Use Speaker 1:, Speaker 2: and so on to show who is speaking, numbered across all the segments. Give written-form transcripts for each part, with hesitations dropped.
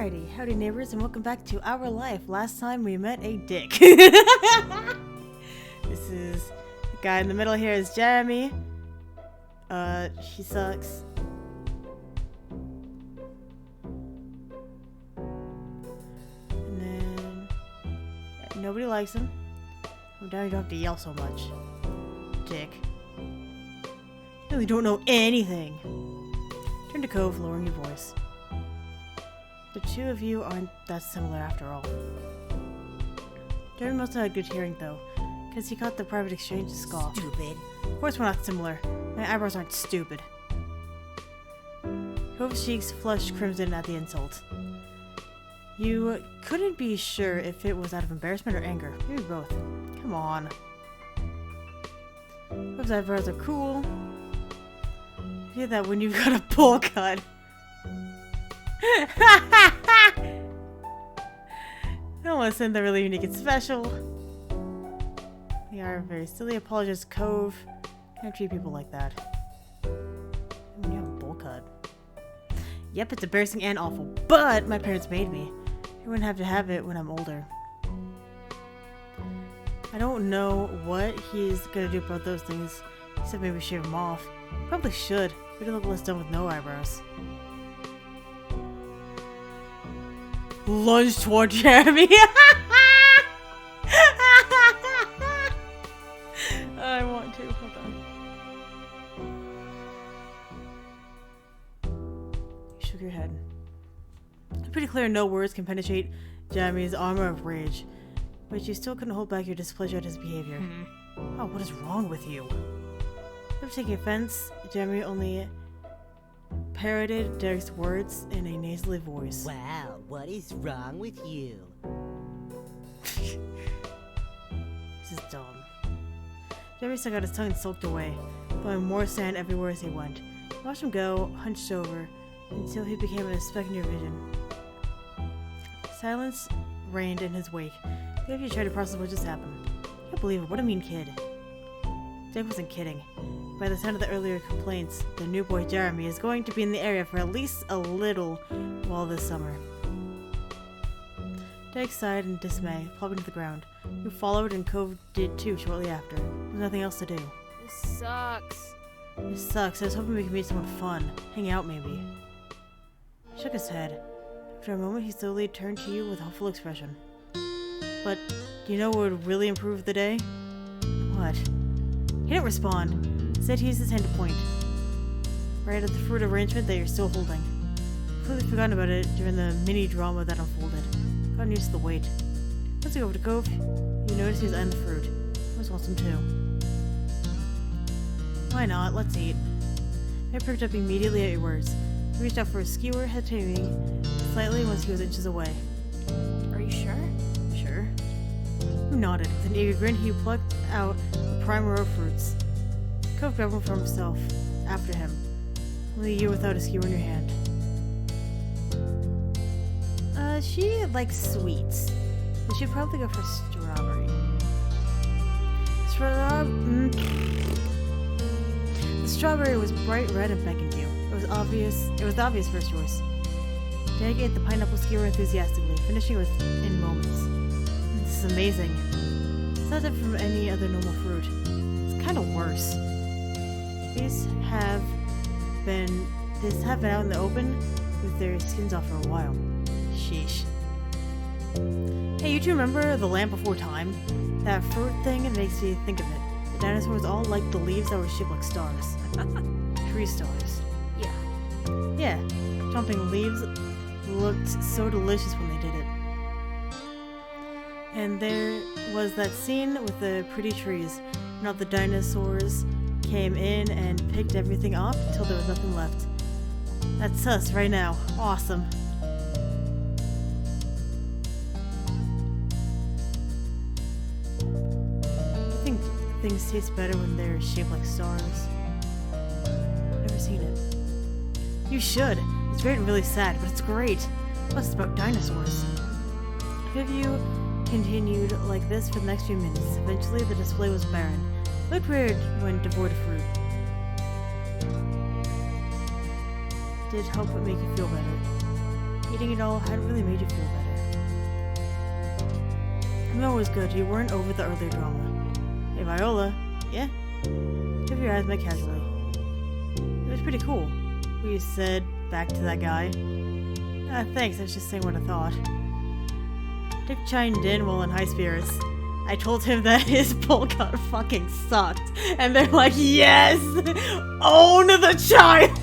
Speaker 1: Alrighty, howdy neighbors, and welcome back to our life. Last time we met a dick. This is the guy in the middle here is Jeremy. She sucks. And then nobody likes him. Oh, now you don't have to yell so much. Dick. You really don't know anything. Turn to Cove, lowering your voice. The two of you aren't that similar after all. Jeremy must have had good hearing though, because he caught the private exchange to scoff.
Speaker 2: Stupid.
Speaker 1: Of course we're not similar. My eyebrows aren't stupid. Cove's cheeks flushed crimson at the insult. You couldn't be sure if it was out of embarrassment or anger. Maybe both. Come on. Cove's eyebrows are cool. You hear that when you've got a bowl cut. I don't want to send that really unique and special. They are very silly. Apologize, Cove. Can't treat people like that. When you have a bowl cut. Yep, it's embarrassing and awful, but my parents made me. I wouldn't have to have it when I'm older. I don't know what he's gonna do about those things. He said maybe shave them off. Probably should. We'd look less dumb with no eyebrows. Lunge toward Jeremy. I want to. Hold on. You shook your head. It's pretty clear no words can penetrate Jeremy's armor of rage, but you still couldn't hold back your displeasure at his behavior. Oh, what is wrong with you? Instead of taking offense, Jeremy only parroted Derek's words in a nasally voice.
Speaker 2: Wow, what is wrong with you?
Speaker 1: This is dumb. Jeremy stuck out his tongue and sulked away, throwing more sand everywhere as he went. You watched him go, hunched over, until he became a speck in your vision. Silence reigned in his wake. The of you tried to process what just happened. I can't believe it. What a mean kid. Derek wasn't kidding. By the sound of the earlier complaints, the new boy Jeremy is going to be in the area for at least a little while this summer. Derek sighed in dismay, plopping to the ground. You followed and Cove did too shortly after. There's nothing else to do.
Speaker 3: This sucks.
Speaker 1: It sucks. I was hoping we could meet someone fun. Hang out maybe. He shook his head. After a moment, he slowly turned to you with a hopeful expression. But, do you know what would really improve the day? What? He didn't respond. Instead, he used his hand to point. Right at the fruit arrangement that you're still holding. Completely forgotten about it during the mini-drama that unfolded. Gotten used to the wait. Once you go over to Cove, you notice he's eyeing the fruit. I always want some too. Why not? Let's eat. I pricked up immediately at your words. He reached out for a skewer, hesitating slightly once he was inches away.
Speaker 3: Are you sure?
Speaker 1: Sure. You nodded. With an eager grin, he plucked out a prime row of fruits. Cove grabbed one for himself. After him. Only you without a skewer in your hand. She likes sweets. We should probably go for strawberry. The strawberry was bright red and beckoned you. It was the obvious first choice. Derek ate the pineapple skewer enthusiastically, finishing it in moments. This is amazing. It's not different from any other normal fruit. It's kind of worse. These have been out in the open with their skins off for a while. Sheesh. Hey, you two remember the Land Before Time? That fruit thing, it makes me think of it. The dinosaurs all like the leaves that were shaped like stars. Tree stars.
Speaker 3: Yeah.
Speaker 1: Yeah. Chomping leaves looked so delicious when they did it. And there was that scene with the pretty trees, and all the dinosaurs came in and picked everything off until there was nothing left. That's us right now. Awesome. I think things taste better when they're shaped like stars. Never seen it. You should. It's weird and really sad, but it's great. Plus, it's about dinosaurs. Two of you continued like this for the next few minutes. Eventually, the display was barren. It looked weird when devoid of fruit. Did help it make you feel better.
Speaker 3: It
Speaker 1: reading it all had really made you feel better. No, it was good. You weren't over the earlier drama. Hey, Viola. Yeah? Two of your eyes met casually. It was pretty cool. What you said back to that guy. Thanks. I was just saying what I thought. Dick chimed in while in high spirits. I told him that his poll cut fucking sucked. And they're like, yes! Own the child!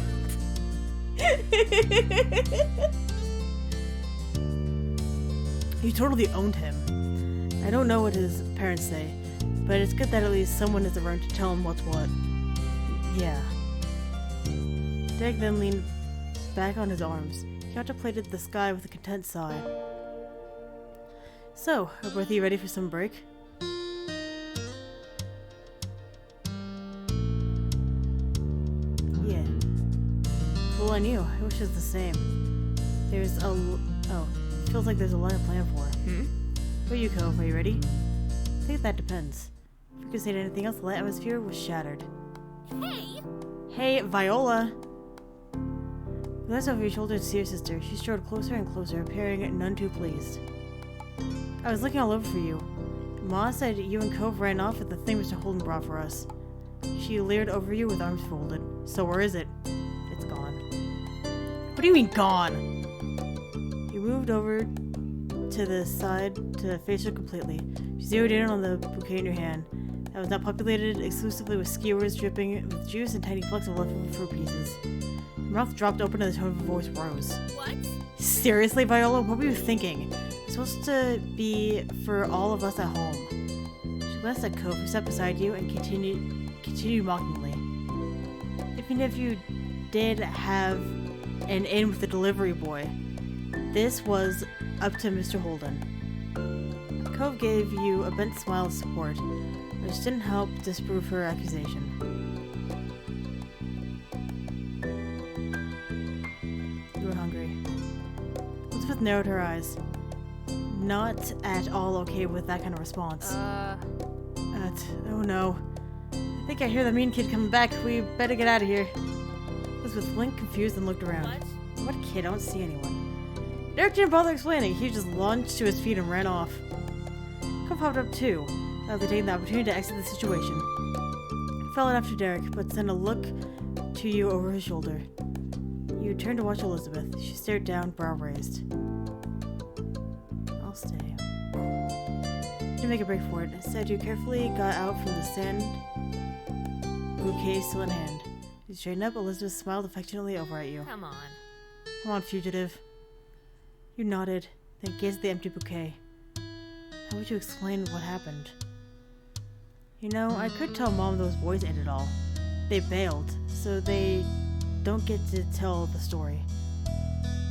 Speaker 1: You totally owned him. I don't know what his parents say, but it's good that at least someone is around to tell him what's what. Yeah. Dick then leaned back on his arms. He contemplated the sky with a content sigh. So, are both of you ready for some break? Yeah. Well, I knew. I wish it was the same. There's a... Oh, it feels like there's a lot to plan for. What about you, Cove? Are you ready? I think that depends. If we could say anything else, the light atmosphere was shattered.
Speaker 3: Hey!
Speaker 1: Hey, Viola! You glanced over your shoulder to see your sister. She strode closer and closer, appearing none too pleased. I was looking all over for you. Ma said you and Cove ran off with the thing Mr. Holden brought for us. She leered over you with arms folded. So where is it? It's gone. What do you mean, gone? You moved over to the side to face her completely. She zeroed in on the bouquet in your hand. That was now populated exclusively with skewers dripping with juice and tiny plucks of leftover fruit pieces. Her mouth dropped open and the tone of her voice rose.
Speaker 3: What?
Speaker 1: Seriously, Viola? What were you thinking? It's supposed to be for all of us at home. She glanced at Cove, who sat beside you, and continued mockingly. Even if you did have an in with the delivery boy, this was up to Mr. Holden. Cove gave you a bent smile of support, which didn't help disprove her accusation. You were hungry. Elizabeth narrowed her eyes. Not at all okay with that kind of response. Oh no. I think I hear the mean kid coming back. We better get out of here. Elizabeth blinked, confused, and looked around. What kid? I don't see anyone. Derek didn't bother explaining. He just launched to his feet and ran off. Cove popped up too, loudly taking the opportunity to exit the situation. He followed after Derek, but sent a look to you over his shoulder. You turned to watch Elizabeth. She stared down, brow raised. I'll stay. You didn't make a break for it. Instead, you carefully got out from the sand, bouquet still in hand. You straightened up. Elizabeth smiled affectionately over at you.
Speaker 3: Come on.
Speaker 1: Come on, fugitive. You nodded, then gazed at the empty bouquet. How would you explain what happened? You know, I could tell Mom those boys ate it all. They bailed, so they don't get to tell the story.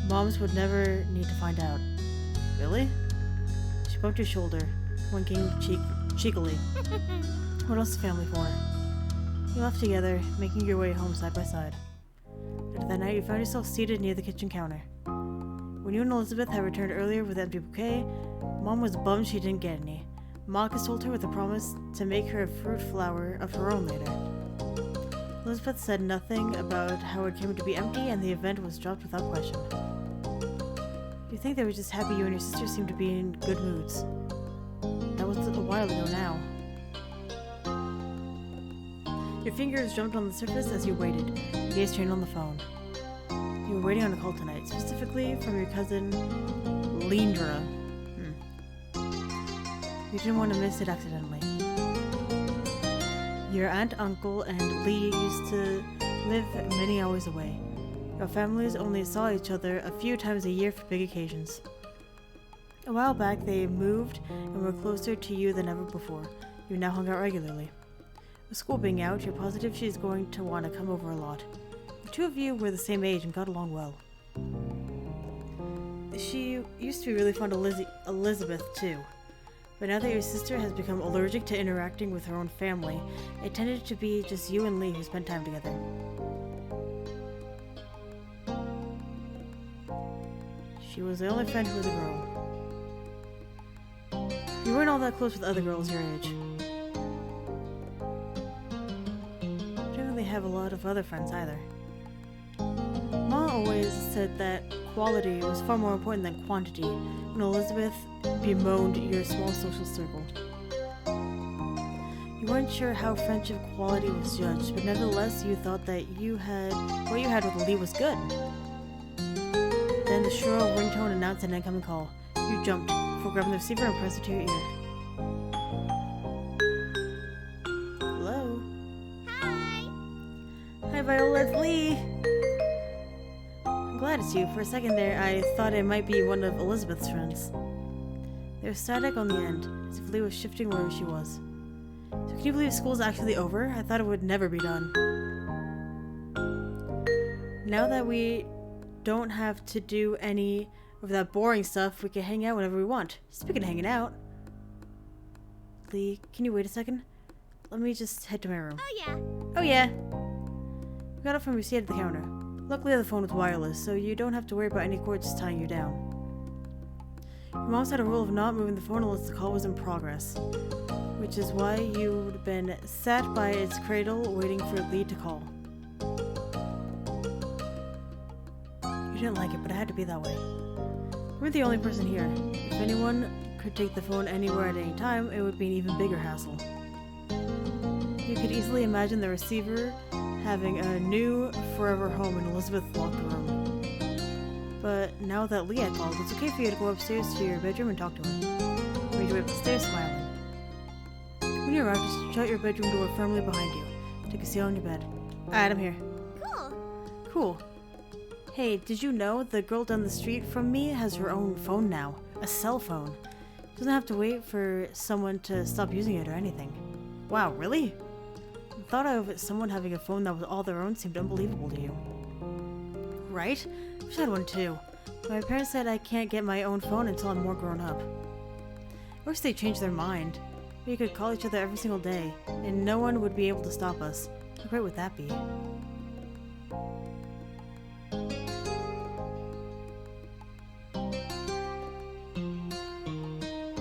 Speaker 1: Moms would never need to find out. Really? She bumped your shoulder, winking cheekily. What else is family for? You left together, making your way home side by side. Later that night, you found yourself seated near the kitchen counter. When you and Elizabeth had returned earlier with the empty bouquet, Mom was bummed she didn't get any. Ma consoled her with a promise to make her a fruit flower of her own later. Elizabeth said nothing about how it came to be empty, and the event was dropped without question. You think they were just happy you and your sister seemed to be in good moods. That was a while ago now. Your fingers jumped on the surface as you waited. Your gaze turned on the phone. You were waiting on a call tonight, specifically from your cousin, Leandra. You didn't want to miss it accidentally. Your aunt, uncle, and Lee used to live many hours away. Your families only saw each other a few times a year for big occasions. A while back, they moved and were closer to you than ever before. You now hung out regularly. With school being out, you're positive she's going to want to come over a lot. The two of you were the same age and got along well. She used to be really fond of Elizabeth, too. But now that your sister has become allergic to interacting with her own family, it tended to be just you and Lee who spent time together. She was the only friend who was a girl. You weren't all that close with other girls your age. You didn't really have a lot of other friends either. Ma always said that quality was far more important than quantity when Elizabeth bemoaned your small social circle. You weren't sure how friendship quality was judged, but nevertheless you thought that what you had with Lee was good. Then the shrill ringtone announced an incoming call. You jumped before grabbing the receiver and pressed it to your ear. Hello? Hi, Viola, it's Lee! I'm glad it's you. For a second there, I thought it might be one of Elizabeth's friends. There was static on the end, as if Lee was shifting wherever she was. So can you believe school's actually over? I thought it would never be done. Now that we don't have to do any of that boring stuff, we can hang out whenever we want. Speaking of hanging out... Lee, can you wait a second? Let me just head to my room.
Speaker 3: Oh, yeah.
Speaker 1: Oh, yeah. We got up from your seat at the counter. Luckily the phone was wireless, so you don't have to worry about any cords tying you down. Your mom's had a rule of not moving the phone unless the call was in progress, which is why you'd been sat by its cradle waiting for Lee to call. You didn't like it, but it had to be that way. We're the only person here. If anyone could take the phone anywhere at any time, it would be an even bigger hassle. You could easily imagine the receiver having a new forever home in Elizabeth's locked room. But now that Leah called, it's okay for you to go upstairs to your bedroom and talk to her. Made your way up the stairs smiling. When you arrive, just shut your bedroom door firmly behind you. Take a seat on your bed. Alright, I'm here.
Speaker 3: Cool.
Speaker 1: Cool. Hey, did you know the girl down the street from me has her own phone now? A cell phone. She doesn't have to wait for someone to stop using it or anything. Wow, really? The thought of someone having a phone that was all their own seemed unbelievable to you. Right? I wish I had one too. My parents said I can't get my own phone until I'm more grown up. I wish they changed their mind. We could call each other every single day, and no one would be able to stop us. How great would that be?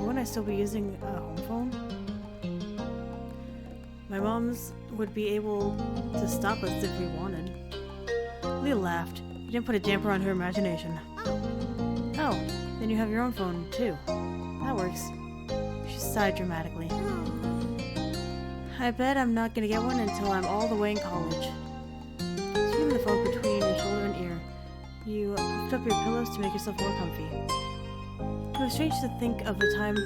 Speaker 1: Wouldn't I still be using a home phone? My mom's would be able to stop us if we wanted. Leah laughed. You didn't put a damper on her imagination. Oh, then you have your own phone, too. That works. She sighed dramatically. I bet I'm not gonna get one until I'm all the way in college. Swinging the phone between your shoulder and ear, you puffed up your pillows to make yourself more comfy. It was strange to think of the time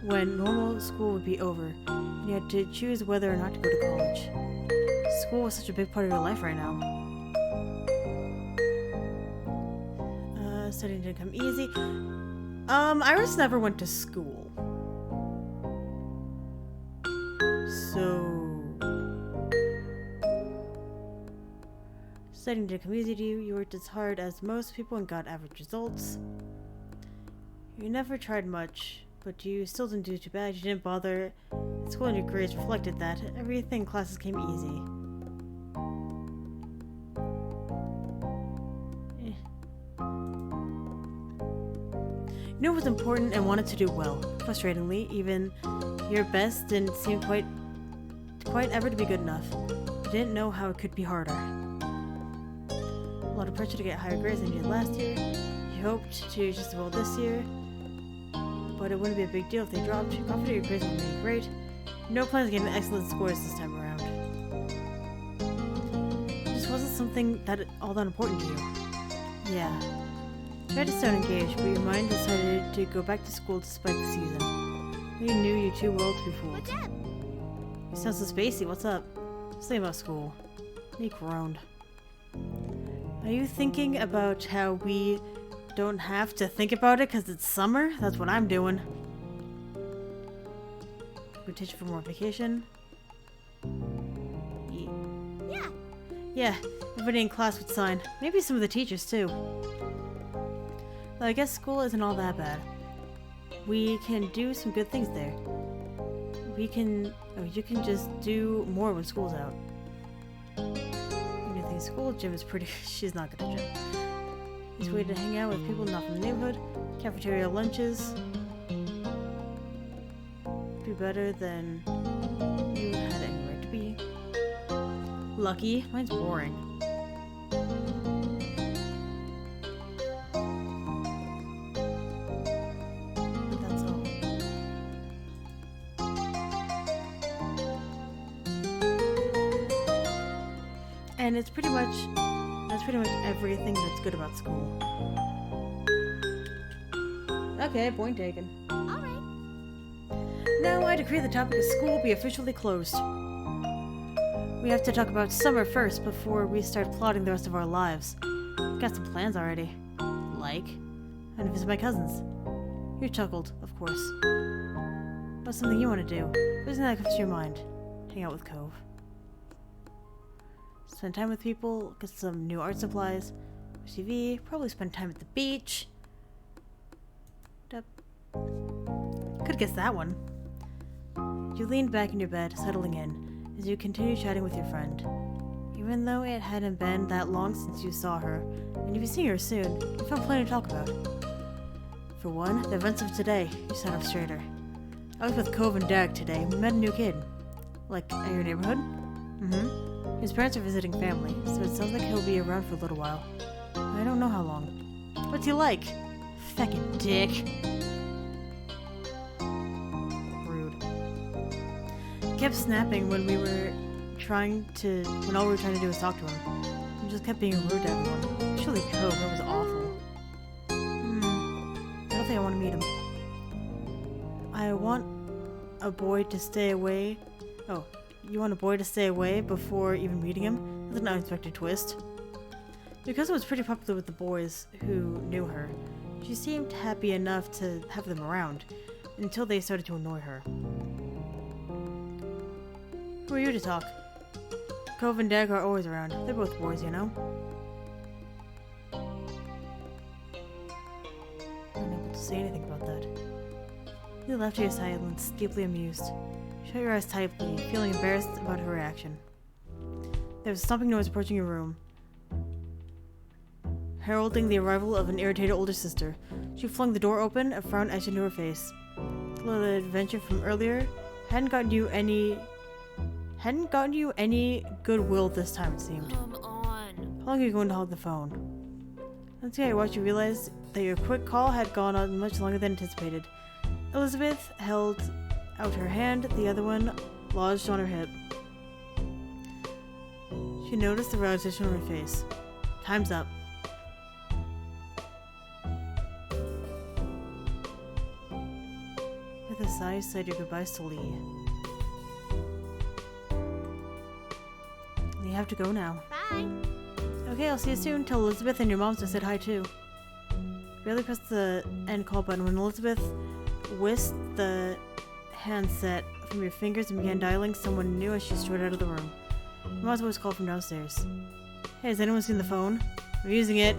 Speaker 1: when normal school would be over, and you had to choose whether or not to go to college. School was such a big part of your life right now. Studying didn't come easy. Iris never went to school. So... Studying didn't come easy to you. You worked as hard as most people and got average results. You never tried much, but you still didn't do too bad. You didn't bother. School and your grades reflected that. Everything in classes came easy. You knew what was important and wanted to do well. Frustratingly, even your best didn't seem quite ever to be good enough. You didn't know how it could be harder. A lot of pressure to get higher grades than you did last year. You hoped to just well this year, but it wouldn't be a big deal if they dropped. You're confident your grades would be great. No plans to get excellent scores this time around. It just wasn't something all that important to you. Yeah. You tried to sound engaged, but your mind decided to go back to school despite the season. You knew you too well to be fooled.
Speaker 3: What's up?
Speaker 1: You sound so spacey. What's up? Say about school. He groaned. Are you thinking about how we don't have to think about it because it's summer? That's what I'm doing. Invitation for more vacation.
Speaker 3: Yeah.
Speaker 1: Yeah, everybody in class would sign. Maybe some of the teachers too. Though I guess school isn't all that bad. We can do some good things there. You can just do more when school's out. Anything school, gym is pretty. She's not good at gym. He's a way to hang out with people not from the neighborhood. Cafeteria lunches. Be better than you had any right to be. Lucky. Mine's boring. And that's pretty much everything that's good about school. Okay, point taken.
Speaker 3: Alright.
Speaker 1: Now I decree the topic of school be officially closed. We have to talk about summer first before we start plotting the rest of our lives. Got some plans already. Like, I'm gonna visit my cousins. You chuckled, of course. What's something you want to do? What's something that comes to your mind? Hang out with Cove. Spend time with people, get some new art supplies, watch TV, probably spend time at the beach. Could guess that one. You leaned back in your bed, settling in, as you continued chatting with your friend. Even though it hadn't been that long since you saw her, and you'd be seeing her soon, you found plenty to talk about. For one, the events of today, you sat up straighter. I was with Cove and Derek today, and we met a new kid. Like, at your neighborhood? Mm-hmm. His parents are visiting family, so it sounds like he'll be around for a little while. I don't know how long. What's he like? Feckin' dick. Rude. He kept snapping when all we were trying to do was talk to him. He just kept being rude to everyone. Especially Cove, it was awful. I don't think I want to meet him. I want a boy to stay away. Oh, you want a boy to stay away before even meeting him? That's an unexpected twist. Because it was pretty popular with the boys who knew her, she seemed happy enough to have them around, until they started to annoy her. Who are you to talk? Cove and Derek are always around. They're both boys, you know? Unable to say anything about that. You left your silence, deeply amused. Shut your eyes tightly, feeling embarrassed about her reaction. There was a stomping noise approaching your room, heralding the arrival of an irritated older sister. She flung the door open, a frown etched into her face. The adventure from earlier hadn't gotten you any goodwill this time, it seemed.
Speaker 3: Come on.
Speaker 1: How long are you going to hold the phone? Once I watched, you realized that your quick call had gone on much longer than anticipated. Elizabeth held out her hand, the other one lodged on her hip. She noticed the realization on her face. Time's up. With a sigh, you said your goodbyes to Lee. You have to go now.
Speaker 3: Bye.
Speaker 1: Okay, I'll see you soon. Tell Elizabeth and your mom to said hi too. Barely pressed the end call button when Elizabeth whisked the handset from your fingers and began dialing someone new as she strode out of the room. Your mom's voice called from downstairs. Hey, has anyone seen the phone? I'm using it.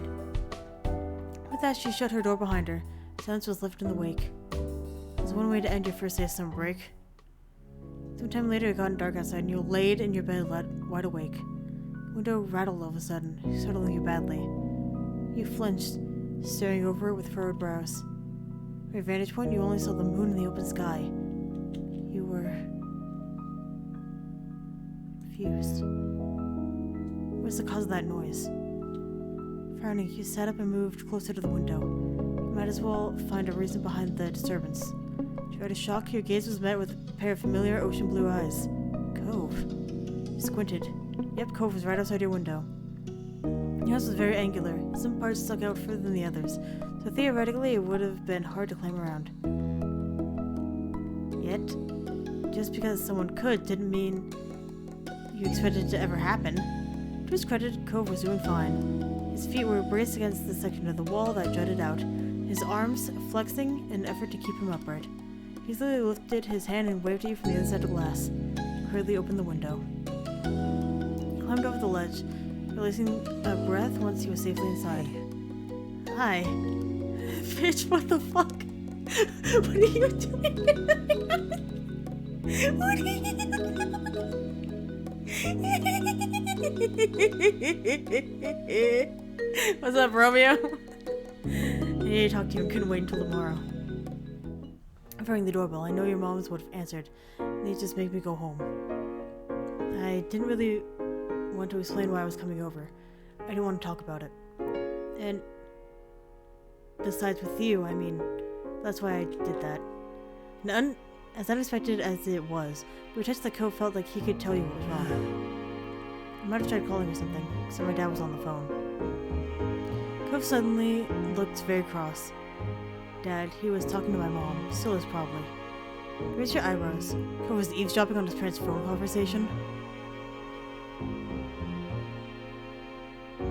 Speaker 1: With that, she shut her door behind her. Silence was left in the wake. There's one way to end your first day of summer break. Sometime later, it got dark outside and you laid in your bed wide awake. The window rattled all of a sudden, startling you badly. You flinched, staring over it with furrowed brows. From your vantage point, you only saw the moon in the open sky. You were confused. What was the cause of that noise? Frowning, you sat up and moved closer to the window. You might as well find a reason behind the disturbance. To your shock, your gaze was met with a pair of familiar ocean blue eyes. Cove. You squinted. Yep, Cove was right outside your window. Your house was very angular. Some parts stuck out further than the others, so theoretically it would have been hard to climb around. Yet, just because someone could didn't mean you expected it to ever happen. To his credit, Cove was doing fine. His feet were braced against the section of the wall that jutted out, his arms flexing in an effort to keep him upright. He slowly lifted his hand and waved at you from the other side of the glass. You hurriedly opened the window. He climbed over the ledge, releasing a breath once he was safely inside. Hi. Bitch, what the fuck? What are you doing? What are you doing? What's up, Romeo? I need to talk to you and couldn't wait until tomorrow. I'm ringing the doorbell. I know your moms would have answered. They just make me go home. I didn't really want to explain why I was coming over. I didn't want to talk about it. And besides with you, I mean, that's why I did that. And as unexpected as it was, we touched that Cove felt like he could tell you what was wrong. I might have tried calling or something, so my dad was on the phone. Cove suddenly looked very cross. Dad, he was talking to my mom, still is probably. Raise your eyebrows. Cove was eavesdropping on his parents' phone conversation.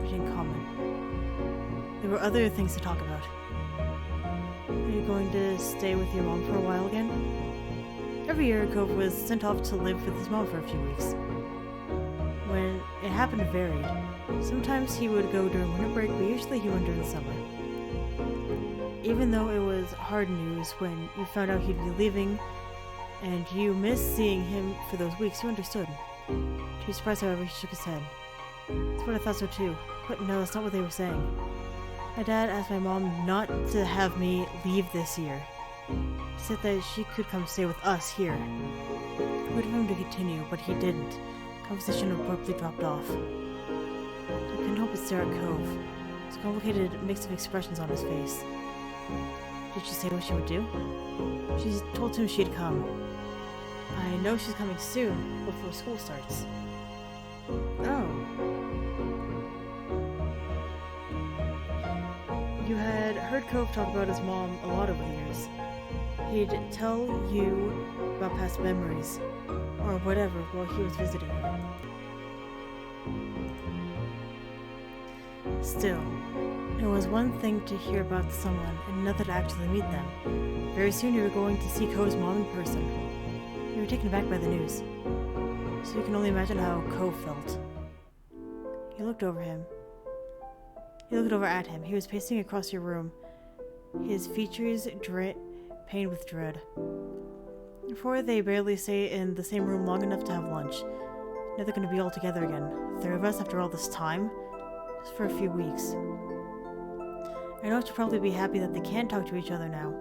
Speaker 1: He didn't comment. There were other things to talk about. Are you going to stay with your mom for a while again? Every year, Cove was sent off to live with his mom for a few weeks. When it happened, it varied. Sometimes he would go during winter break, but usually he went during the summer. Even though it was hard news when you found out he'd be leaving, and you missed seeing him for those weeks, you understood. To your surprise, however, he shook his head. That's what I thought so too. But no, that's not what they were saying. My dad asked my mom not to have me leave this year. He said that she could come stay with us here. I would have him to continue, but he didn't. Conversation abruptly dropped off. I couldn't help but stare at Cove. It's a complicated mix of expressions on his face. Did she say what she would do? She told him she'd come. I know she's coming soon, before school starts. Oh. You had heard Cove talk about his mom a lot over the years. He'd tell you about past memories, or whatever, while he was visiting her. Still, it was one thing to hear about someone and another to actually meet them. Very soon you were going to see Cove's mom in person. You were taken aback by the news, so you can only imagine how Cove felt. You looked over him. You looked over at him. He was pacing across your room, his features pained with dread. Before they barely stay in the same room long enough to have lunch. Now they're going to be all together again. 3 of us after all this time? Just for a few weeks. I know you'll probably be happy that they can talk to each other now.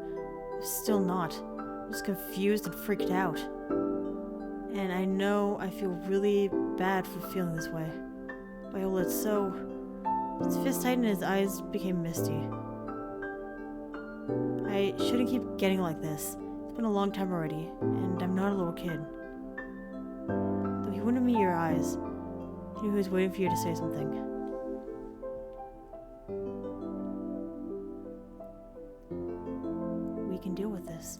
Speaker 1: I'm still not. I'm just confused and freaked out. And I know I feel really bad for feeling this way. Viola, it's so... His fist tightened and his eyes became misty. I shouldn't keep getting like this. It's been a long time already, and I'm not a little kid. Though he wouldn't meet your eyes, he knew he was waiting for you to say something. We can deal with this.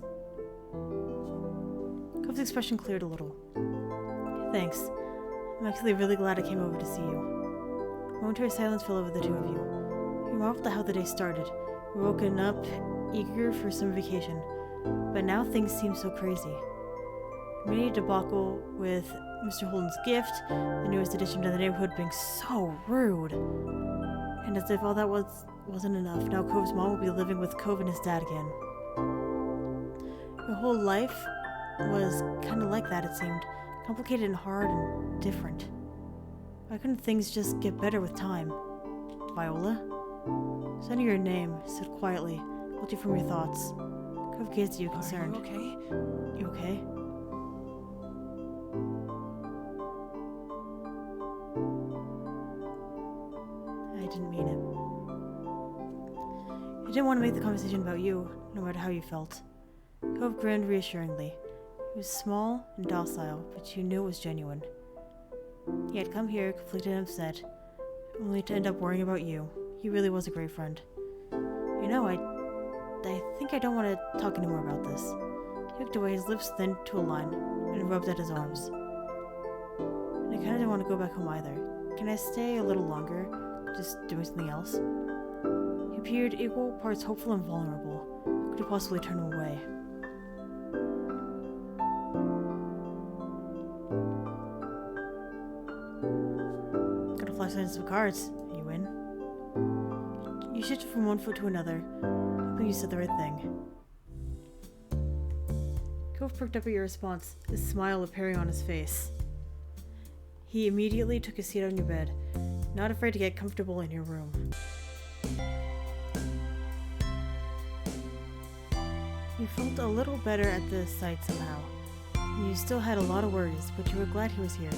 Speaker 1: Cove's expression cleared a little. Thanks. I'm actually really glad I came over to see you. A momentary silence fell over the two of you. You marveled at how the day started. You were woken up, eager for some vacation. But now things seem so crazy. The mini debacle with Mr. Holden's gift, the newest addition to the neighborhood being so rude. And as if all that wasn't enough, now Cove's mom will be living with Cove and his dad again. Your whole life was kind of like that, it seemed. Complicated and hard and different. Why couldn't things just get better with time? Viola? Saying your name, said quietly, hold you from your thoughts. Cove gazed at you, concerned.
Speaker 4: Are you okay?
Speaker 1: You okay? I didn't mean it. I didn't want to make the conversation about you, no matter how you felt. Cove grinned reassuringly. He was small and docile, but you knew it was genuine. He had come here, conflicted and upset, only to end up worrying about you. He really was a great friend. You know, I think I don't want to talk anymore about this. He looked away, his lips thinned to a line, and rubbed at his arms. And I kinda didn't want to go back home either. Can I stay a little longer? Just doing something else? He appeared equal parts hopeful and vulnerable. How could you possibly turn him away? Gotta flash in some cards. You win. You shifted from one foot to another, hoping you said the right thing. Cove perked up at your response, his smile appearing on his face. He immediately took a seat on your bed, not afraid to get comfortable in your room. You felt a little better at the sight somehow. You still had a lot of worries, but you were glad he was here.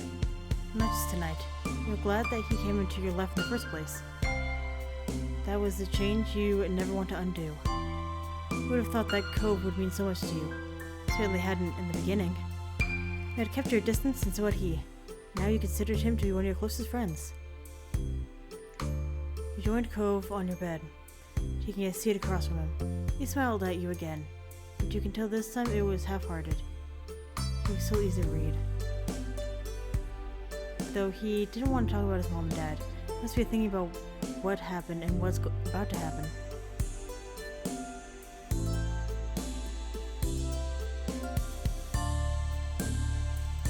Speaker 1: Not just tonight. You were glad that he came into your life in the first place. That was the change you never want to undo. Who would have thought that Cove would mean so much to you? Certainly hadn't in the beginning. You had kept your distance, and so had he. Now you considered him to be one of your closest friends. You joined Cove on your bed, taking a seat across from him. He smiled at you again, but you can tell this time it was half-hearted. He was so easy to read. Though he didn't want to talk about his mom and dad, he must be thinking about what happened and what's about to happen.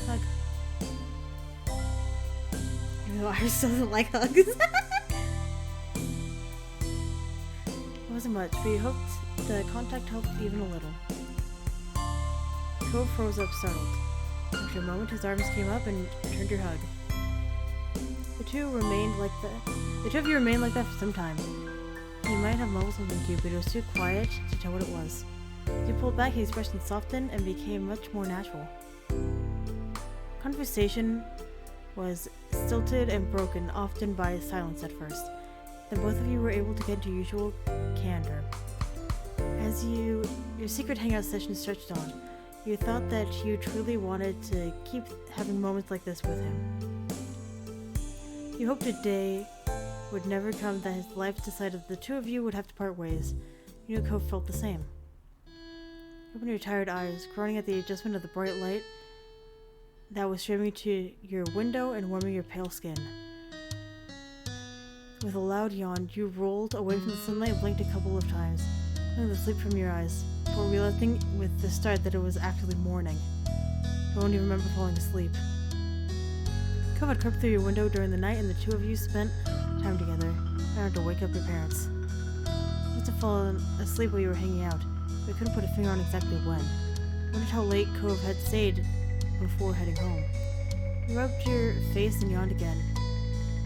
Speaker 1: Hug. Even though Iris doesn't like hugs. It wasn't much, but he hoped the contact helped even a little. Cove froze up, startled. After a moment, his arms came up and returned your hug. The two of you remained like that for some time. He might have mumbled something to you, but it was too quiet to tell what it was. As you pulled back, his expression softened and became much more natural. Conversation was stilted and broken, often by silence at first. Then both of you were able to get into usual candor. As your secret hangout session stretched on, you thought that you truly wanted to keep having moments like this with him. You hoped a day would never come that his life decided the two of you would have to part ways. You knew Cove felt the same. You opened your tired eyes, groaning at the adjustment of the bright light that was streaming to your window and warming your pale skin. With a loud yawn, you rolled away from the sunlight and blinked a couple of times, letting the sleep from your eyes, before realizing with the start that it was actually morning. You won't even remember falling asleep. Cove had crept through your window during the night, and the two of you spent time together, in order to wake up your parents. You must have fallen asleep while you were hanging out, but you couldn't put a finger on exactly when. You wondered how late Cove had stayed before heading home. You rubbed your face and yawned again,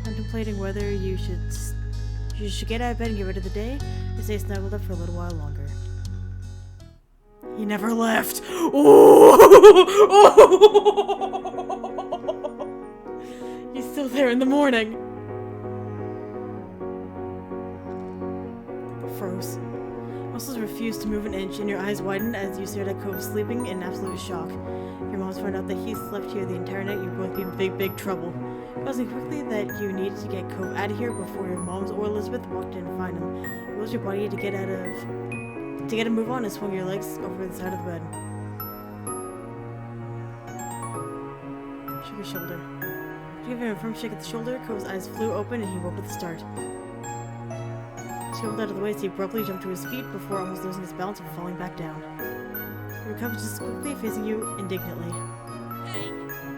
Speaker 1: contemplating whether you should get out of bed and get rid of the day, or stay snuggled up for a little while longer. He never left! He's still there in the morning! Froze. Muscles refused to move an inch, and your eyes widened as you stared at Cove sleeping in absolute shock. Your moms found out that he slept here the entire night. You'd both be in big trouble. Realizing quickly that you needed to get Cove out of here before your moms or Elizabeth walked in to find him, you rolled your body to get a move on and swung your legs over the side of the bed. Shook his shoulder. To give him a firm shake at the shoulder, Cove's eyes flew open and he woke with a start. He rolled out of the way as he abruptly jumped to his feet before almost losing his balance and falling back down. He recovered just quickly, facing you indignantly.
Speaker 3: Hey!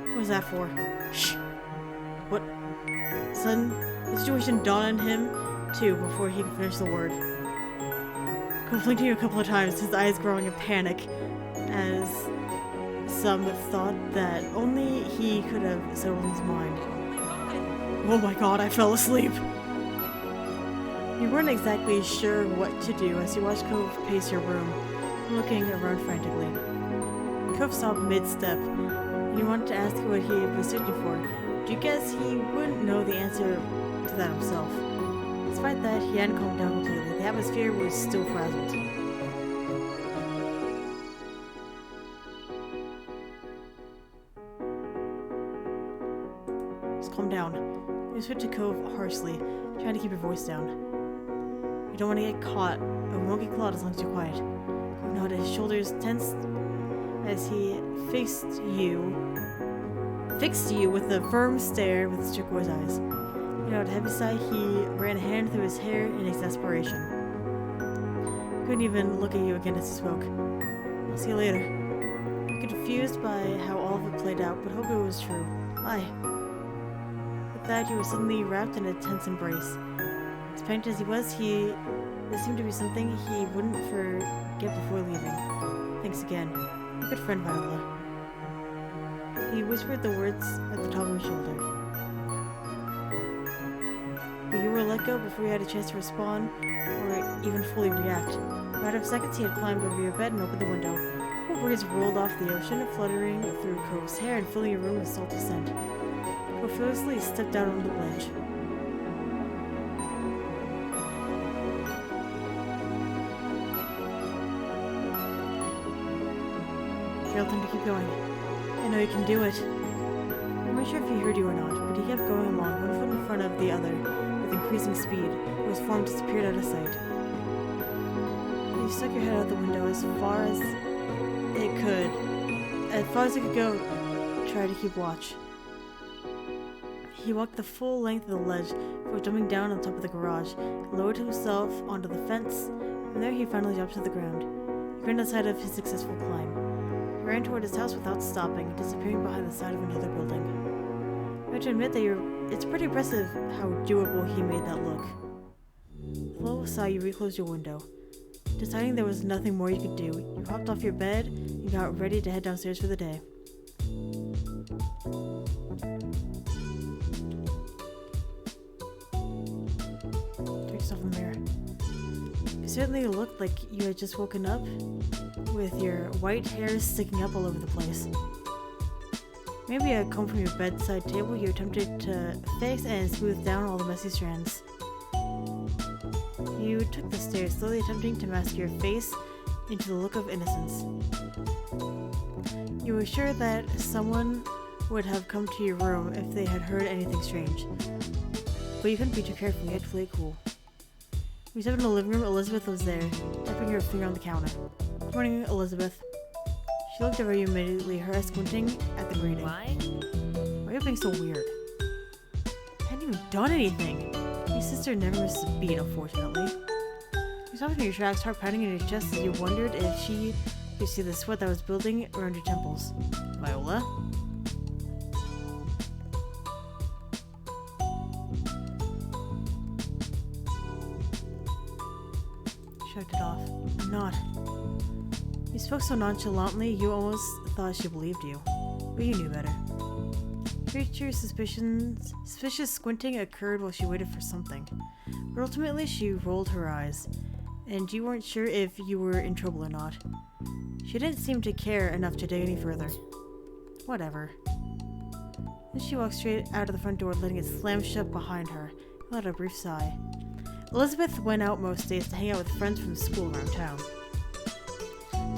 Speaker 1: What was that for? Shh! What? Sudden, the situation dawned on him, too, before he could finish the word. Cove blinked at you a couple of times, his eyes growing in panic, as some thought that only he could have settled his mind. Oh my god, I fell asleep! You weren't exactly sure what to do as you watched Cove pace your room, looking around frantically. Cove stopped mid-step, and you wanted to ask what he was searching for. Do you guess he wouldn't know the answer to that himself? Despite that, he hadn't calmed down completely. The atmosphere was still frazzled. Just calm down. You whispered to Cove harshly, trying to keep your voice down. You don't want to get caught, but we won't get clawed as long as you're quiet. Cove nodded, his shoulders tensed as he fixed you with a firm stare with his turquoise eyes. You know, with a heavy sigh, he ran a hand through his hair in exasperation. He couldn't even look at you again as he spoke. I'll see you later. Confused by how all of it played out, but hoped it was true. Bye. With that, you were suddenly wrapped in a tense embrace. As panicked as he was, this seemed to be something he wouldn't forget before leaving. Thanks again. Your good friend, Viola. He whispered the words at the top of his shoulder. But you were let go before you had a chance to respond or even fully react. In a matter of seconds, he had climbed over your bed and opened the window. Cool breeze rolled off the ocean, fluttering through Cove's hair and filling your room with salty scent. Cove fearlessly stepped out on the ledge. You yelled him to keep going. I know you can do it. not sure if he heard you or not, but he kept going along, one foot in front of the other, with increasing speed. His form disappeared out of sight. You stuck your head out the window as far as it could go, try to keep watch. He walked the full length of the ledge before jumping down on top of the garage, lowered himself onto the fence. From there he finally dropped to the ground. He grinned outside of his successful climb. He ran toward his house without stopping, disappearing behind the side of another building. I have to admit that it's pretty impressive how doable he made that look. With a little sigh, you reclosed your window. Deciding there was nothing more you could do, you hopped off your bed and got ready to head downstairs for the day. Check yourself in the mirror. You certainly looked like you had just woken up with your white hairs sticking up all over the place. Maybe a comb from your bedside table you attempted to fix and smooth down all the messy strands. You took the stairs, slowly attempting to mask your face into the look of innocence. You were sure that someone would have come to your room if they had heard anything strange. But you couldn't be too careful, you had to play it cool. We stepped in the living room. Elizabeth was there, tapping her finger on the counter. Good morning, Elizabeth. She looked over you immediately, her eyes squinting at the grating. Why are you being so weird? I hadn't even done anything. Your sister never misses a beat, unfortunately. You stopped in your tracks, heart pounding in your chest as you wondered if she could see the sweat that was building around your temples. Viola? Shrugged it off. I'm not. You spoke so nonchalantly, you almost thought she believed you. But you knew better. Creature's suspicious squinting occurred while she waited for something. But ultimately, she rolled her eyes, and you weren't sure if you were in trouble or not. She didn't seem to care enough to dig any further. Whatever. Then she walked straight out of the front door, letting it slam shut behind her, and let out a brief sigh. Elizabeth went out most days to hang out with friends from school around town.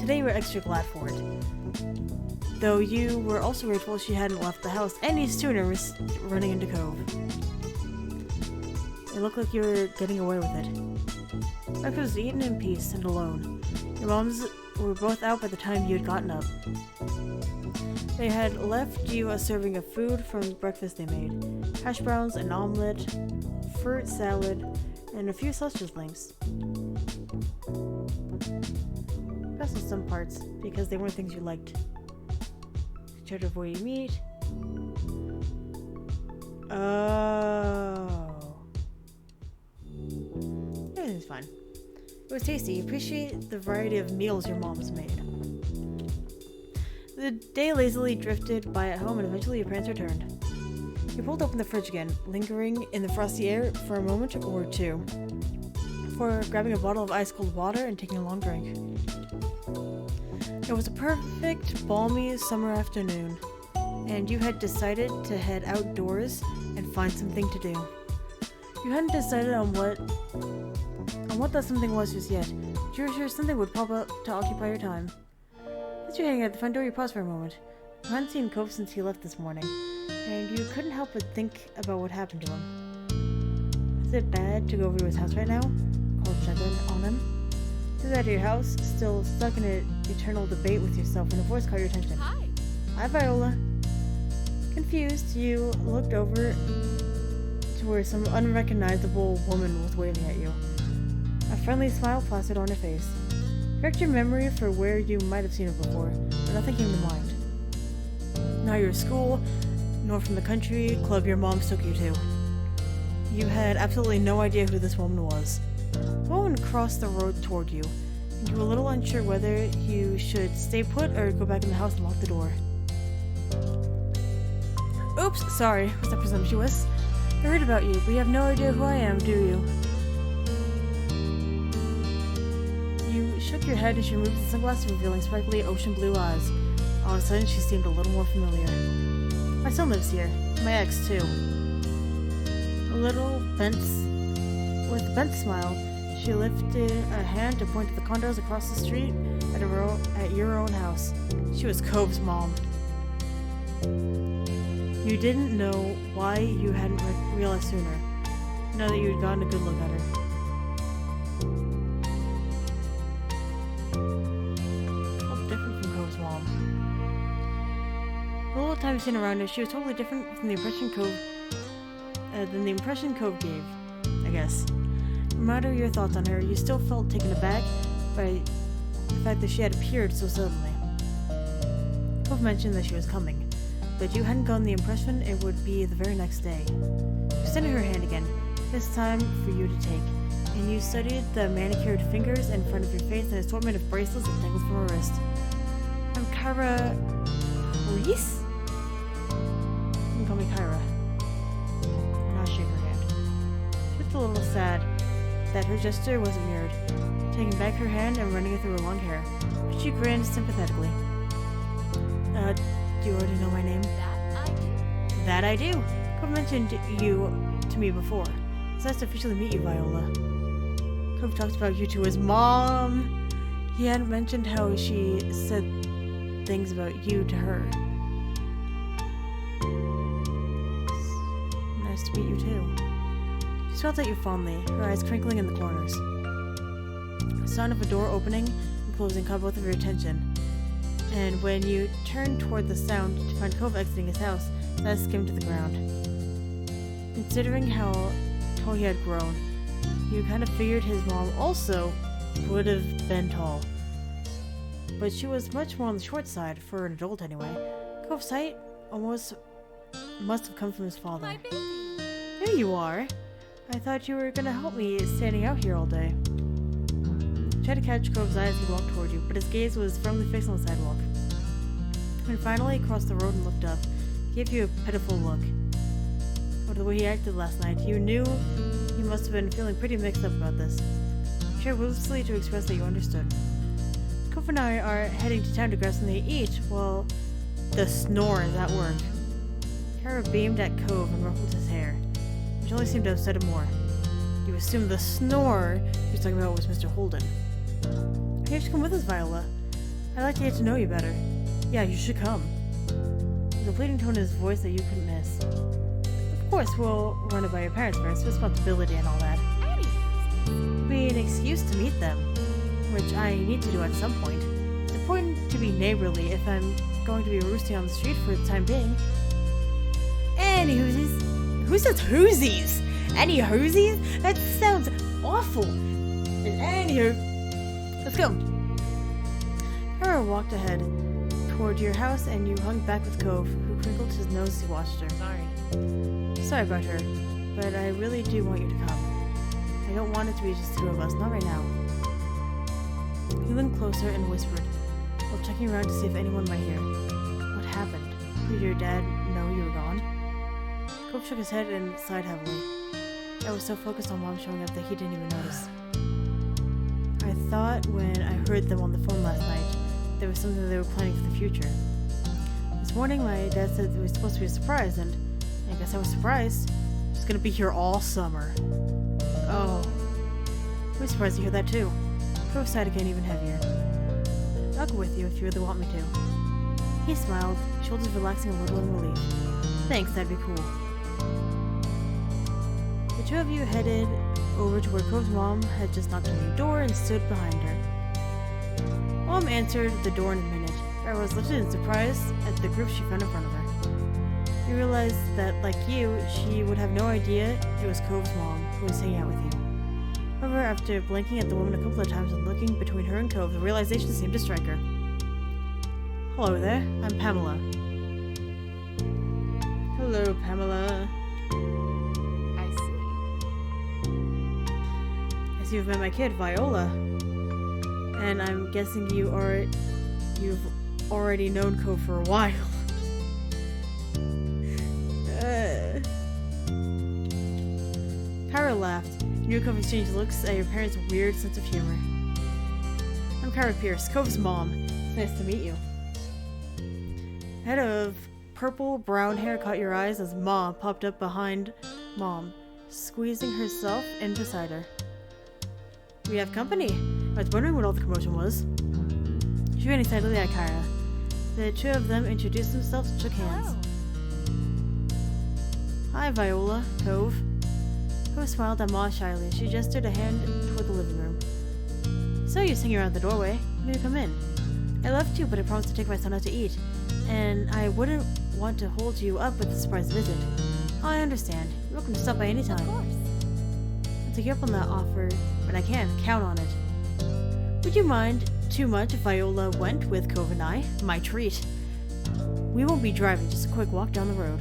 Speaker 1: Today you were extra glad for it. Though you were also grateful she hadn't left the house any sooner running into Cove. It looked like you were getting away with it. Breakfast was eaten in peace and alone. Your moms were both out by the time you had gotten up. They had left you a serving of food from the breakfast they made. Hash browns, an omelet, fruit salad, and a few sausage links. Best in some parts, because they weren't things you liked. You tried to avoid meat. Oh. Everything's fine. It was tasty. You appreciate the variety of meals your mom's made. The day lazily drifted by at home, and eventually your parents returned. You pulled open the fridge again, lingering in the frosty air for a moment or two, before grabbing a bottle of ice-cold water and taking a long drink. It was a perfect, balmy summer afternoon, and you had decided to head outdoors and find something to do. You hadn't decided on what that something was just yet, but you were sure something would pop up to occupy your time. As you're hanging at the front door, you paused for a moment. You hadn't seen Cove since he left this morning, and you couldn't help but think about what happened to him. Is it bad to go over to his house right now? Call check in on him? You're at your house, still stuck in an eternal debate with yourself, when a voice caught your attention.
Speaker 3: Hi.
Speaker 1: Hi, Viola. Confused, you looked over to where some unrecognizable woman was waving at you. A friendly smile plastered on her face. Correct your memory for where you might have seen her before, but nothing came to mind. Not your school, nor from the country club your mom took you to. You had absolutely no idea who this woman was. The woman crossed the road toward you, and you were a little unsure whether you should stay put or go back in the house and lock the door. Oops, sorry, was that presumptuous? I heard about you, but you have no idea who I am, do you? You shook your head as she removed the sunglasses, revealing sparkly ocean blue eyes. All of a sudden, she seemed a little more familiar. My son lives here. My ex, too. With a bent smile, she lifted a hand to point to the condos across the street at your own house. She was Cove's mom. You didn't know why you hadn't realized sooner, now that you had gotten a good look at her. Felt different from Cove's mom. The little time seen around her, she was totally different from the impression Cove gave, I guess. No matter your thoughts on her, you still felt taken aback by the fact that she had appeared so suddenly. Cove mentioned that she was coming, but you hadn't gotten the impression it would be the very next day. She extended her hand again, this time for you to take, and you studied the manicured fingers in front of your face and an assortment of bracelets that dangled from her wrist. I'm Kyra Reese? You can call me Kyra. Now shake her hand. She looked a little sad that her gesture wasn't mirrored, taking back her hand and running it through her long hair, but she grinned sympathetically. Do you already know my name? That I do. Cove mentioned you to me before. It's nice to officially meet you, Viola. Cove talked about you to his mom. He hadn't mentioned how she said things about you to her. Nice to meet you too. She smiled at you fondly, her eyes crinkling in the corners. The sound of a door opening and closing caught both of your attention. And when you turned toward the sound to find Cove exiting his house, his eyes skimmed to the ground. Considering how tall he had grown, you kind of figured his mom also would have been tall. But she was much more on the short side, for an adult anyway. Cove's height almost must have come from his father.
Speaker 3: My baby.
Speaker 1: There you are. I thought you were gonna help me standing out here all day. He tried to catch Cove's eye as he walked toward you, but his gaze was firmly fixed on the sidewalk. When finally he crossed the road and looked up, he gave you a pitiful look. After the way he acted last night, you knew he must have been feeling pretty mixed up about this. You tried loosely to express that you understood. Cove and I are heading to town to grab something to eat while the snore is at work. Kyra beamed at Cove and ruffled his hair, which only seemed to upset him more. You assumed the snore he was talking about was Mr. Holden. You should come with us, Viola. I'd like to get to know you better. Yeah, you should come. There's a pleading tone in his voice that you couldn't miss. Of course, we'll run it by your parents first, responsibility and all that. It'll be an excuse to meet them, which I need to do at some point. It's important to be neighborly if I'm going to be roosting on the street for the time being. Any hoosies? Who says hoosies? Any hoosies? That sounds awful. Anywho, let's go. Kyra walked ahead toward your house and you hung back with Cove, who crinkled his nose as he watched her. Sorry about her, but I really do want you to come. I don't want it to be just the two of us, not right now. He leaned closer and whispered, while checking around to see if anyone might hear. What happened? Did your dad know you were gone? Cove shook his head and sighed heavily. I was so focused on Mom showing up that he didn't even notice. I thought when I heard them on the phone last night, there was something they were planning for the future. This morning, my dad said it was supposed to be a surprise, and I guess I was surprised. She's gonna be here all summer. Oh. I was surprised to hear that too. Cove sighed again even heavier. I'll go with you if you really want me to. He smiled, shoulders relaxing a little in relief. Thanks, that'd be cool. The two of you headed over to where Cove's mom had just knocked on your door and stood behind her. Mom answered the door in a minute. I was lifted in surprise at the group she found in front of her. You realized that, like you, she would have no idea it was Cove's mom who was hanging out with you. However, after blinking at the woman a couple of times and looking between her and Cove, the realization seemed to strike her. Hello there, I'm Pamela. Hello, Pamela.
Speaker 3: I see.
Speaker 1: As you've met my kid, Viola. And I'm guessing you've already known Cove for a while. Kyra laughed, and you and Cove exchanged looks at your parents' weird sense of humor. I'm Kyra Pierce, Cove's mom. It's nice to meet you. A head of purple-brown hair caught your eyes as Mom popped up behind Mom, squeezing herself in beside her. We have company. I was wondering what all the commotion was. She ran excitedly at Kyra. The two of them introduced themselves and shook hands. Hi, Viola. Cove. Cove smiled at Ma shyly as she gestured a hand toward the living room. So you're sitting around the doorway. Maybe come in. I love to, but I promised to take my son out to eat. And I wouldn't want to hold you up with a surprise visit. Oh, I understand. You're welcome to stop by any time.
Speaker 3: Of course.
Speaker 1: I'll take you up on that offer when I can. Count on it. Would you mind too much if Viola went with Cove and I? My treat. We won't be driving, just a quick walk down the road.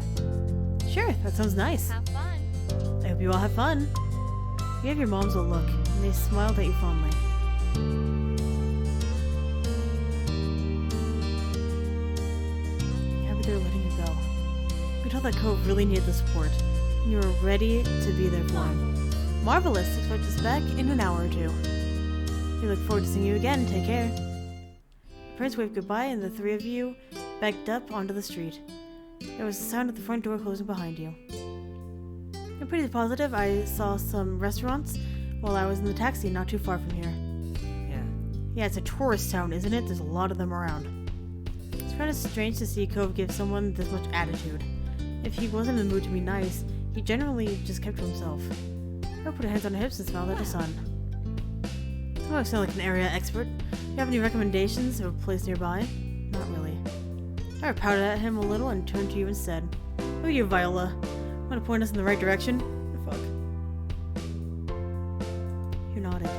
Speaker 1: Sure, that sounds nice.
Speaker 3: Have fun.
Speaker 1: I hope you all have fun. You gave your moms a look, and they smiled at you fondly. Happy they're letting you go. You could tell that Cove really needed the support, and you were ready to be there for him. Marvelous! Expect us back in an hour or two. We look forward to seeing you again. Take care. The prince waved goodbye, and the three of you backed up onto the street. There was a sound at the front door closing behind you. I'm pretty positive I saw some restaurants while I was in the taxi not too far from here. Yeah, it's a tourist town, isn't it? There's a lot of them around. It's kind of strange to see Cove give someone this much attitude. If he wasn't in the mood to be nice, he generally just kept to himself. Cove put her hands on her hips and smiled at her son. Oh, I sound like an area expert. Do you have any recommendations of a place nearby? Not really. I pouted at him a little and turned to you and said, "Who are you, Viola? Want to point us in the right direction?" The fuck? You nodded.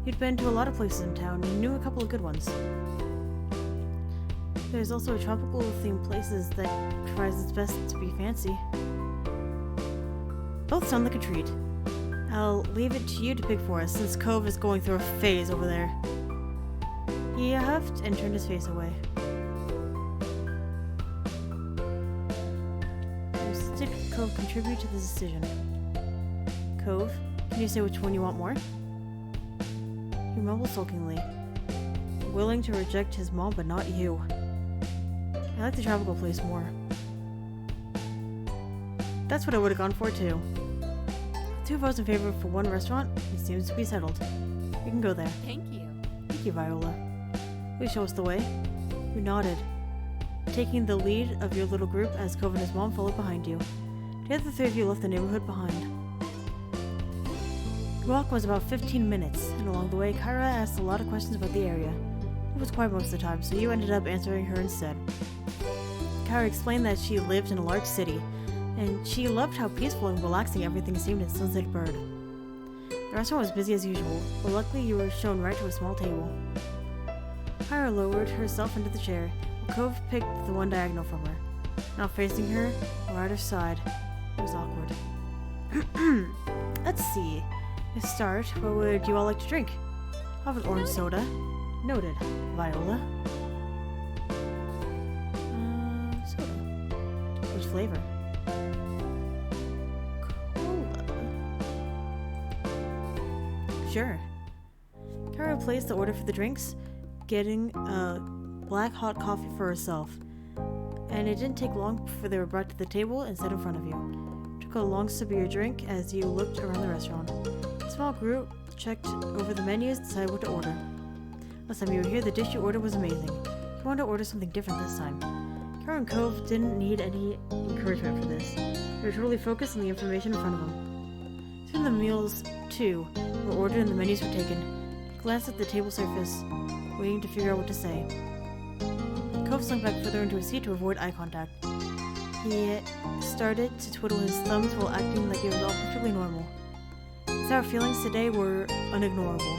Speaker 1: You'd been to a lot of places in town and you knew a couple of good ones. There's also tropical themed places that tries its best to be fancy. Both sound like a treat. I'll leave it to you to pick for us since Cove is going through a phase over there. He huffed and turned his face away. Did Cove contribute to the decision? Cove, can you say which one you want more? He mumbled sulkingly, willing to reject his mom but not you. I like the tropical place more. That's what I would have gone for too. Two votes in favor for one restaurant. It seems to be settled. We can go there.
Speaker 3: Thank you.
Speaker 1: Thank you, Viola. Will you show us the way? You nodded, taking the lead of your little group as Cove and his mom followed behind you. Together the three of you left the neighborhood behind. The walk was about 15 minutes, and along the way, Kyra asked a lot of questions about the area. It was quiet most of the time, so you ended up answering her instead. Kyra explained that she lived in a large city, and she loved how peaceful and relaxing everything seemed in Sunset Bird. The restaurant was busy as usual, but luckily you were shown right to a small table. Kyra lowered herself into the chair, while Cove picked the one diagonal from her. Not facing her, or at her side. It was awkward. Let's see. To start, what would you all like to drink? I'll have an orange soda. Noted. Viola. Soda. Which flavor? Cola. Sure. Kara placed the order for the drinks, getting a black hot coffee for herself. And it didn't take long before they were brought to the table and set in front of you. Took a long sip of your drink as you looked around the restaurant. A small group checked over the menus and decided what to order. Last time you were here, the dish you ordered was amazing. You wanted to order something different this time. Kara and Cove didn't need any encouragement for this. They were totally focused on the information in front of them. Soon the meals, too, were ordered and the menus were taken. He glanced at the table surface, waiting to figure out what to say. Cove slunk back further into his seat to avoid eye contact. He started to twiddle his thumbs while acting like it was all perfectly normal. His sour feelings today were unignorable.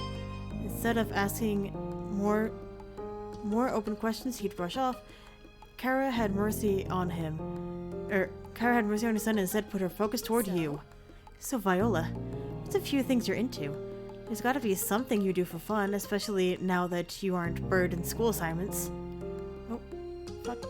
Speaker 1: Instead of asking more open questions he'd brush off, Kara had mercy on him. Kara had mercy on his son and instead put her focus toward you. So Viola, what's a few things you're into? There's gotta be something you do for fun, especially now that you aren't bird in school assignments. Oh, fuck.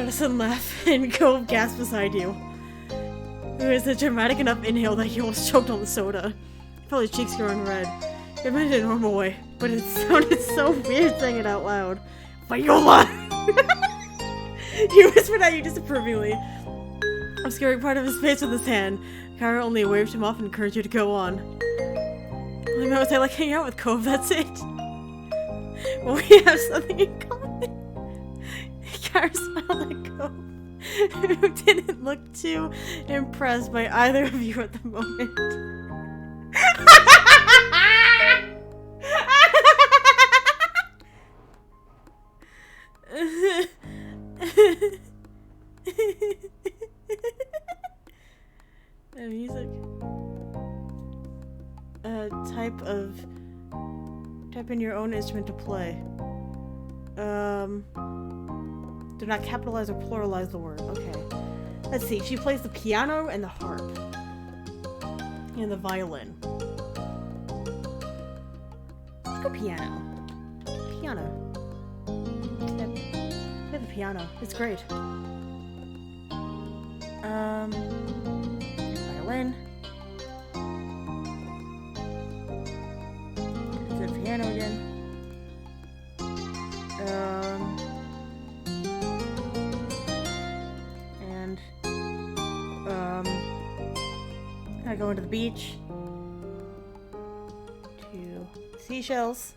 Speaker 1: a sudden laugh, and Cove gasped beside you. It was a dramatic enough inhale that he almost choked on the soda. He felt his cheeks growing red. It meant in a normal way, but it sounded so weird saying it out loud. Viola! He whispered at you disapprovingly, obscuring part of his face with his hand. Kara only waved him off and encouraged you to go on. Only meant was I like hanging out with Cove, that's it. Well, we have something in common. Kara smiled at Cove, who didn't look too impressed by either of you at the moment. Music. Type in your own instrument to play. Do not capitalize or pluralize the word. Okay. Let's see. She plays the piano and the harp. And the violin. Let's go piano. Piano. Play the piano. It's great. Violin. The piano again. I go into the beach to seashells.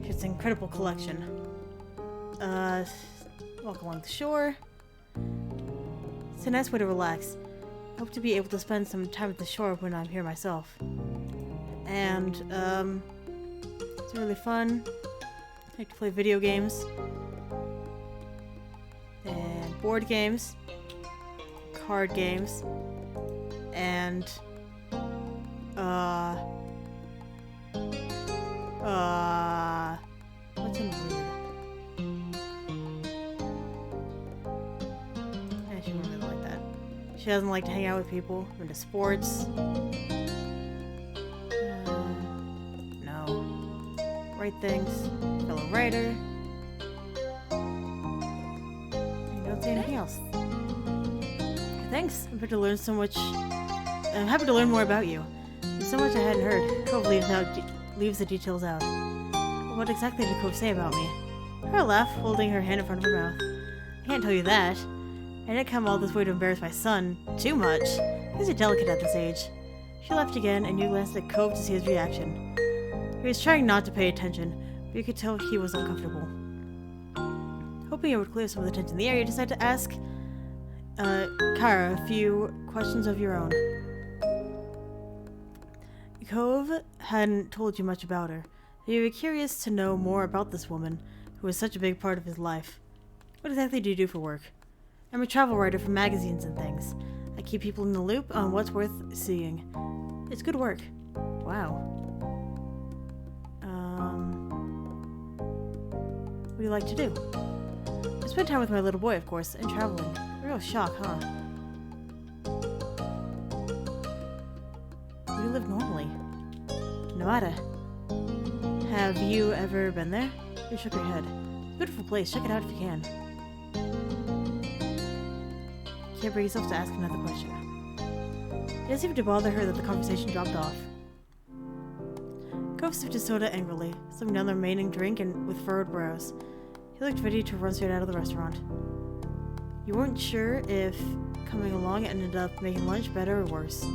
Speaker 1: It's an incredible collection. Walk along the shore. It's a nice way to relax. I hope to be able to spend some time at the shore when I'm here myself. And, it's really fun. I like to play video games. And board games. Card games. And, what's in weird? Yeah, she wouldn't really like that. She doesn't like to hang out with people. Into sports. No. Write things. Fellow writer. You don't say anything else. Thanks. I'm happy to learn so much. I'm happy to learn more about you. There's so much I hadn't heard. Cove leaves the details out. What exactly did Cove say about me? Her laugh, holding her hand in front of her mouth. I can't tell you that. I didn't come all this way to embarrass my son too much. He's delicate at this age. She laughed again, and you glanced at Cove to see his reaction. He was trying not to pay attention, but you could tell he was uncomfortable. Hoping it would clear some of the tension in the air, you decided to ask Kara a few questions of your own. Cove hadn't told you much about her. You were curious to know more about this woman, who was such a big part of his life. What exactly do you do for work? I'm a travel writer for magazines and things. I keep people in the loop on what's worth seeing. It's good work. Wow. What do you like to do? I spend time with my little boy, of course, and traveling. A real shock, huh? You live normally. Nevada. Have you ever been there? You shook your head. Beautiful place. Check it out if you can. Can't bring yourself to ask another question. It didn't seem to bother her that the conversation dropped off. Cove sipped his soda angrily, slipping down the remaining drink and with furrowed brows. He looked ready to run straight out of the restaurant. You weren't sure if coming along ended up making lunch better or worse.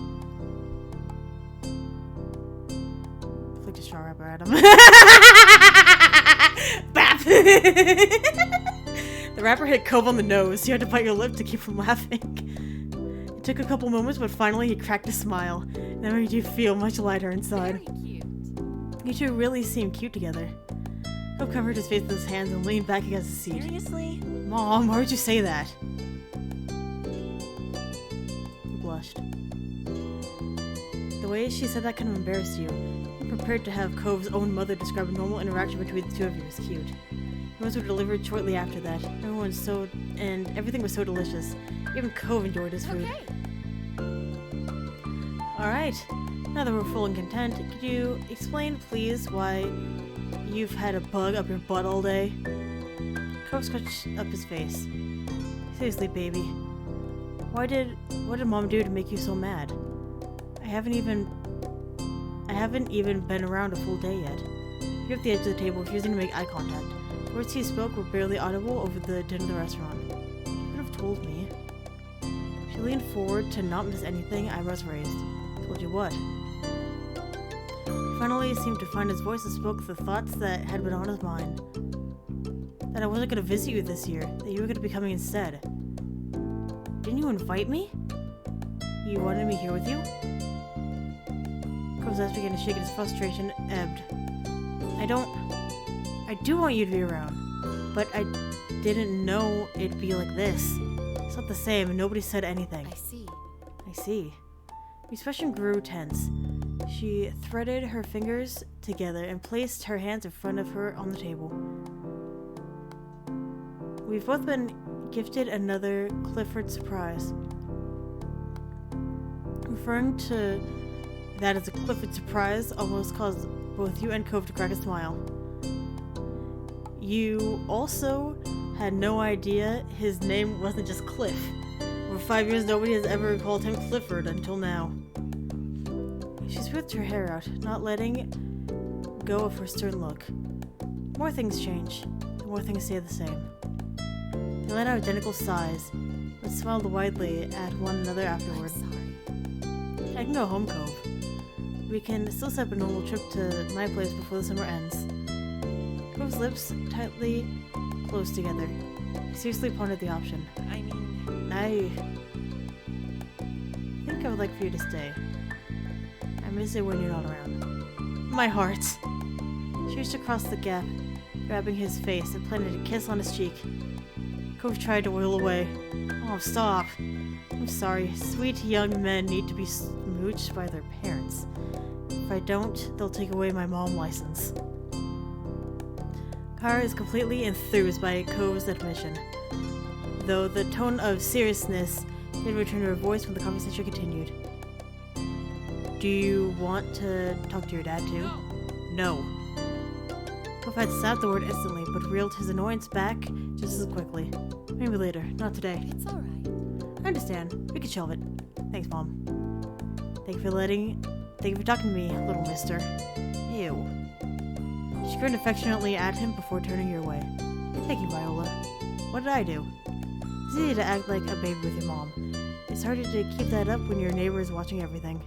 Speaker 1: Flicked a straw wrapper at him. Bap! The wrapper hit Cove on the nose. You had to bite your lip to keep from laughing. It took a couple moments, but finally he cracked a smile. That made you feel much lighter inside.
Speaker 3: Very cute.
Speaker 1: You two really seem cute together. Cove covered his face with his hands and leaned back against the seat.
Speaker 2: Seriously?
Speaker 1: Mom, why would you say that? You blushed. The way she said that kind of embarrassed you. You were prepared to have Cove's own mother describe a normal interaction between the two of you as cute. Meals were delivered shortly after that. Everything was so delicious. Even Cove enjoyed his food.
Speaker 3: Okay.
Speaker 1: Alright, now that we're full and content, could you explain, please, why you've had a bug up your butt all day? Cove scratched up his face. Seriously, baby. What did Mom do to make you so mad? I haven't even been around a full day yet. You're at the edge of the table, refusing to make eye contact. The words he spoke were barely audible over the din of the restaurant. You could have told me. She leaned forward to not miss anything, eyebrows raised. Told you what? He finally seemed to find his voice and spoke the thoughts that had been on his mind. That I wasn't going to visit you this year, that you were going to be coming instead. Didn't you invite me? You wanted me here with you? Cove's eyes began to shake and his frustration ebbed. I do want you to be around, but I didn't know it'd be like this. It's not the same, and nobody said anything.
Speaker 3: I see.
Speaker 1: I see. The expression grew tense. She threaded her fingers together and placed her hands in front of her on the table. We've both been gifted another Clifford surprise. Referring to that as a Clifford surprise almost caused both you and Cove to crack a smile. You also had no idea his name wasn't just Cliff. For 5 years, nobody has ever called him Clifford until now. She smoothed her hair out, not letting go of her stern look. More things change, the more things stay the same. They let out identical sighs, but smiled widely at one another afterward.
Speaker 3: I'm sorry.
Speaker 1: I can go home, Cove. We can still set up a normal trip to my place before the summer ends. Cove's lips tightly closed together. He seriously pondered the option.
Speaker 3: I mean...
Speaker 1: I think I would like for you to stay. I miss it when you're not around. My heart! She reached across the gap, grabbing his face and planted a kiss on his cheek. Cove tried to wheel away. Oh, stop! I'm sorry. Sweet young men need to be smooched by their parents. If I don't, they'll take away my mom license. Kara is completely enthused by Cove's admission, though the tone of seriousness did return to her voice when the conversation continued. Do you want to talk to your dad too? No. Cove had snapped the word instantly, but reeled his annoyance back just as quickly. Maybe later, not today.
Speaker 3: It's alright.
Speaker 1: I understand. We can shelve it. Thanks, Mom. Thank you for talking to me, little mister. Ew. She grinned affectionately at him before turning your way. Thank you, Viola. What did I do? It's easy to act like a baby with your mom. It's harder to keep that up when your neighbor is watching everything.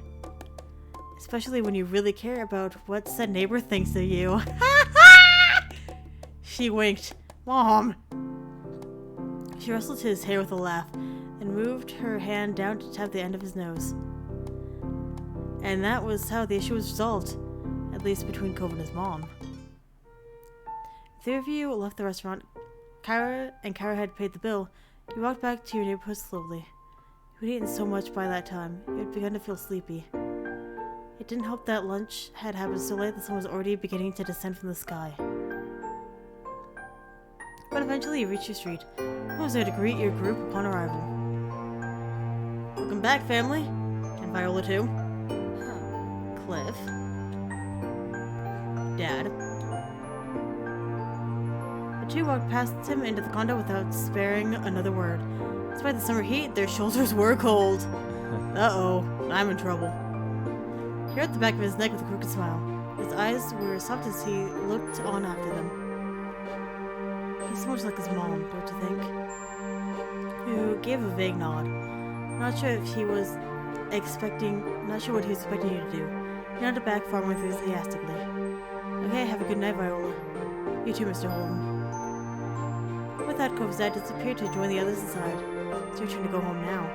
Speaker 1: Especially when you really care about what said neighbor thinks of you. She winked. Mom! She rustled his hair with a laugh and moved her hand down to tap the end of his nose. And that was how the issue was resolved, at least between Cove and his mom. The three of you left the restaurant. Kara had paid the bill. You walked back to your neighborhood slowly. You had eaten so much by that time, you had begun to feel sleepy. It didn't help that lunch had happened so late the sun was already beginning to descend from the sky. But eventually you reached your street. Who was there to greet your group upon arrival? Welcome back, family. And Viola too. Cliff. Dad. The two walked past him into the condo without sparing another word. Despite the summer heat, their shoulders were cold. Uh-oh, I'm in trouble. He rubbed the back of his neck with a crooked smile. His eyes were soft as he looked on after them. He's so much like his mom, don't you think? Who gave a vague nod. Not sure what he was expecting you to do. He nodded back far more enthusiastically. Okay, have a good night, Viola. You too, Mr. Holden. With that, Cove's dad disappeared to join the others inside. It's your turn to go home now.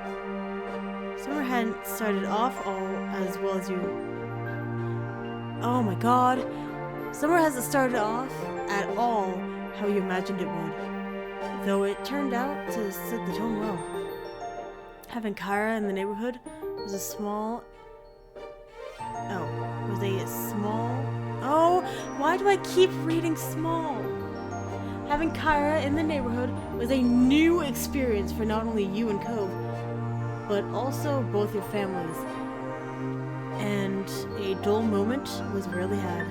Speaker 1: Summer hadn't started off all as well as you... Oh my god. Summer hasn't started off at all how you imagined it would. Though it turned out to set the tone well. Having Kyra in the neighborhood was a small... Oh, why do I keep reading small? Having Kyra in the neighborhood was a new experience for not only you and Cove, but also both your families. And a dull moment was rarely had.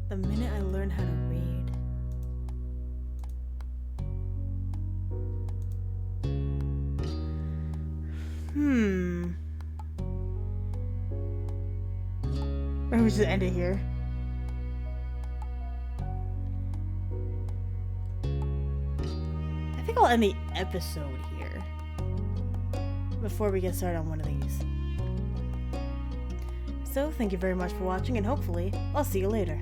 Speaker 1: The minute I learned how to read. Or we just end it here. I think I'll end the episode here before we get started on one of these. So, thank you very much for watching, and hopefully, I'll see you later.